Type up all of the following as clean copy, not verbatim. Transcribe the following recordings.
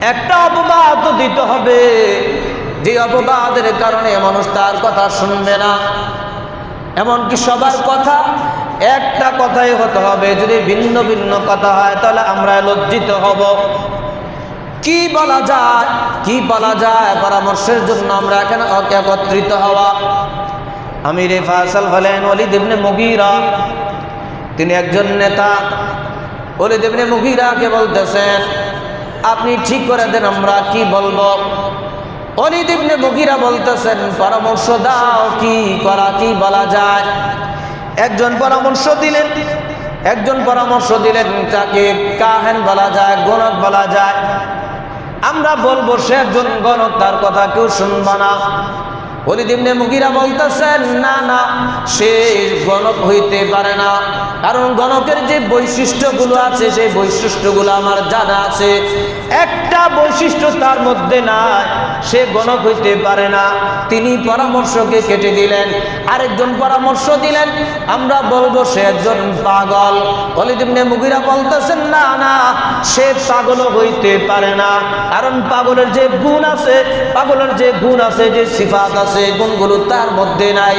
একটা অপবাদ দিতে হবে, যে অপবাদের কারণে মানুষ তার কথা শুনবে না। এমনকি সবার কথা একটা কথাই হতে হবে। যদি ভিন্ন ভিন্ন কথা হয় তাহলে আমরা লজ্জিত হব। কি বলা যায়, কি বলা যায়, পরামর্শের জন্য আমরা এখানে একত্রিত হওয়া। আমিরে ফায়সাল হলেন ওয়ালিদ ইবনে মুগীরা, তিনি একজন নেতা। ওয়ালিদ ইবনে মুগীরাকে বলতেছেন, আপনি ঠিক করে দেন আমরা কি বলবো। ওয়ালিদ ইবনে মুগীরা বলতেছেন, পরামর্শ দাও, কি করা, কি বলা যায়। একজন পরামর্শ দিলেন, তাকে কাহেন বলা যায়, গণক বলা যায়। আমরা বলবো সে একজন গণক, তার কথা কেউ শুনবা না। ওয়ালিদ ইবনে মুগীরা বলতেছেন, না না, সে গণক হইতে পারে না, কারণ গণকের যে বৈশিষ্ট্যগুলো আছে সেই বৈশিষ্ট্যগুলো আমার জানা আছে। একটা বৈশিষ্ট্য তার মধ্যে নাই, সে গণক হইতে পারে না। তিনি পরামর্শকে কেটে দিলেন। আরেকজন পরামর্শ দিলেন, আমরা বলবো সে একজন পাগল। ওয়ালিদ ইবনে মুগীরা বলতেছেন, না না, সে পাগল হইতে পারে না, কারণ পাগলের যে গুণ আছে, যে সিফাত আছে, গুণগুলো তার মধ্যে নাই।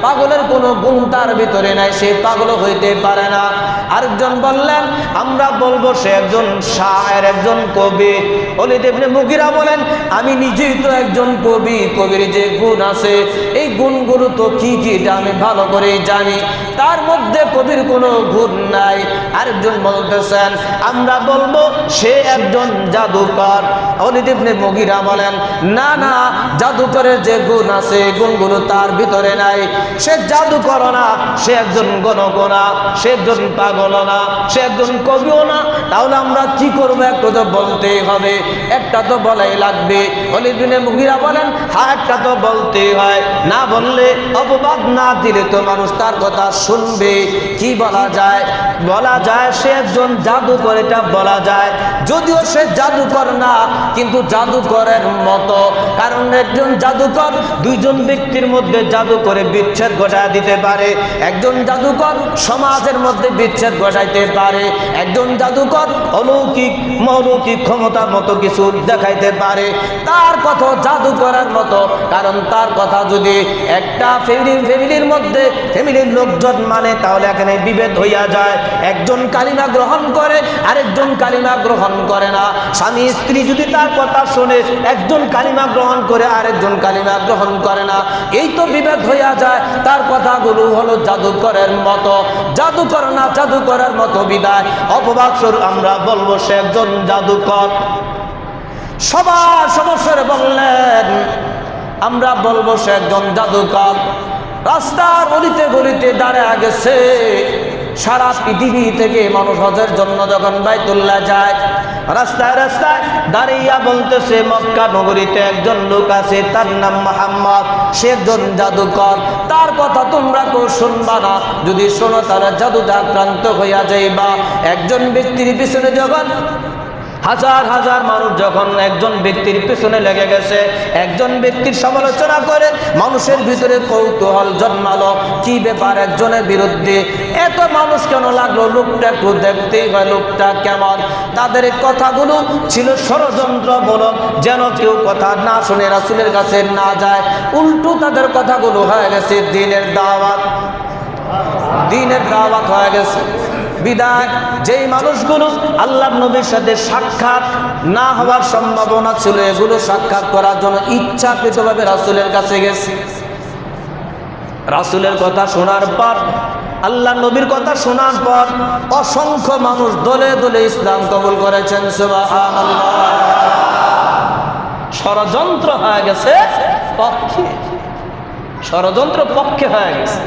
পাগলের কোনো গুণ তার ভিতরে নাই, সে পাগল হইতে পারে না। আরেকজন বললেন, আমরা বলবো সে একজন শায়ের, একজন কবি। ওয়ালিদ ইবনে মুগীরা বলেন, আমি নিজেই তো একজন কবি, কবির যে গুণ আছে এই গুণগুলো তো কি কি এটা আমি ভালো করেই জানি, তার মধ্যে কবির কোনো গুণ নাই। আরেকজন বলতেছেন, আমরা বলবো সে একজন জাদুকর। ওয়ালিদ ইবনে মুগীরা বলেন, না না, জাদুকরের যে গুণ আছে গুণগুলো তার ভিতরে নাই, সে জাদুকর না, সে একজন গণক না, সে একজন পাগল না, সে একজন কবিও না। তাহলে আমরা কি করবো? একটা তো বলতেই হবে, একটা তো বলাই লাগবে। ওয়ালিদ ইবনে মুগীরা বলেন, হ্যাঁ, একটা তো বলতেই হয়, না বললে, অপবাদ না দিলে তো মানুষ তার কথা শুনবে। কি বলা যায়? বলা যায় সে একজন জাদুকর, এটা বলা যায়। যদিও সে জাদুকর না, কিন্তু জাদুকরের মতো, কারণ একজন জাদুকর দুইজন ব্যক্তির মধ্যে জাদু করে বিচ্ছেদ ঘটায় দিতে পারে। একজন জাদুকর সমাজের মধ্যে বিচ্ছেদ ঘটাইতে পারে। একজন জাদুকর অলৌকিক মৌলৌকিক ক্ষমতার মতো কিছু দেখাইতে পারে। তার কথা জাদু করার মতো, কারণ তার কথা যদি একটা ফ্যামিলির মধ্যে ফ্যামিলির লোকজন মানে, তাহলে এখানে বিভেদ হইয়া যায়। একজন কালিমা গ্রহণ করে, আরেকজন কালিমা গ্রহণ করে না। স্বামী স্ত্রী যদি তার কথা শুনে, একজন কালিমা গ্রহণ করে, আরেকজন কালিমা গ্রহণ করে না, এই তো বিভেদ হইয়া যায়। তার কথাগুলো হলো জাদুকরের মতো, জাদুকর না, জাদুকরের মতো বিদায় অপবাদ স্বরূপ আমরা বলবো সে একজন জাদুকর। সবার সমস্যারে বললেন, আমরা বলবো সে একজন জাদুকর। রাস্তার অলিতে গলিতে দাঁড়ায় গেছে। সারা পৃথিবী থেকে মানুষ হজের জন্য যখন বাইতুল্লাহ যায়, রাস্তায় রাস্তায় দাঁড়িয়ে বলতেছে, মক্কা নগরীতে একজন লোক আছে, তার নাম মুহাম্মদ, সে একজন জাদুকর, তার কথা তোমরা কেউ শুনবা না, যদি শোনো তারা জাদুতে আক্রান্ত হইয়া যাইবা। একজন ব্যক্তির পিছনে যখন হাজার হাজার মানুষ যখন একজন ব্যক্তির পেছনে লেগে গেছে, একজন ব্যক্তির সমালোচনা করে মানুষের ভিতরে কৌতূহল জন্মালো, কি ব্যাপার একজনের বিরুদ্ধে এত মানুষ কেন লাগলো, লোকটা একটু দেখতেই হয়, লোকটা কেমন। তাদের কথাগুলো ছিল ষড়যন্ত্রমূলক, যেন কেউ কথা না শুনে রাসূলের কাছে না যায়। উল্টো তাদের কথাগুলো হয়ে গেছে দ্বীনের দাওয়াত হয়ে গেছে। বিদায় যেই মানুষগুলো আল্লাহর নবীর সাথে সাক্ষাৎ না হওয়ার সম্ভাবনা ছিল, এগুলো সাক্ষাৎ করার জন্য ইচ্ছাকৃতভাবে রাসূলের কাছে গেছে। রাসূলের কথা শোনার পর, আল্লাহর নবীর কথা শোনার পর অসংখ্য মানুষ দলে দলে ইসলাম কবুল করেছেন। সুবহানাল্লাহ। ষড়যন্ত্র হয়ে গেছে পক্ষে, ষড়যন্ত্র পক্ষে হয়ে গেছে।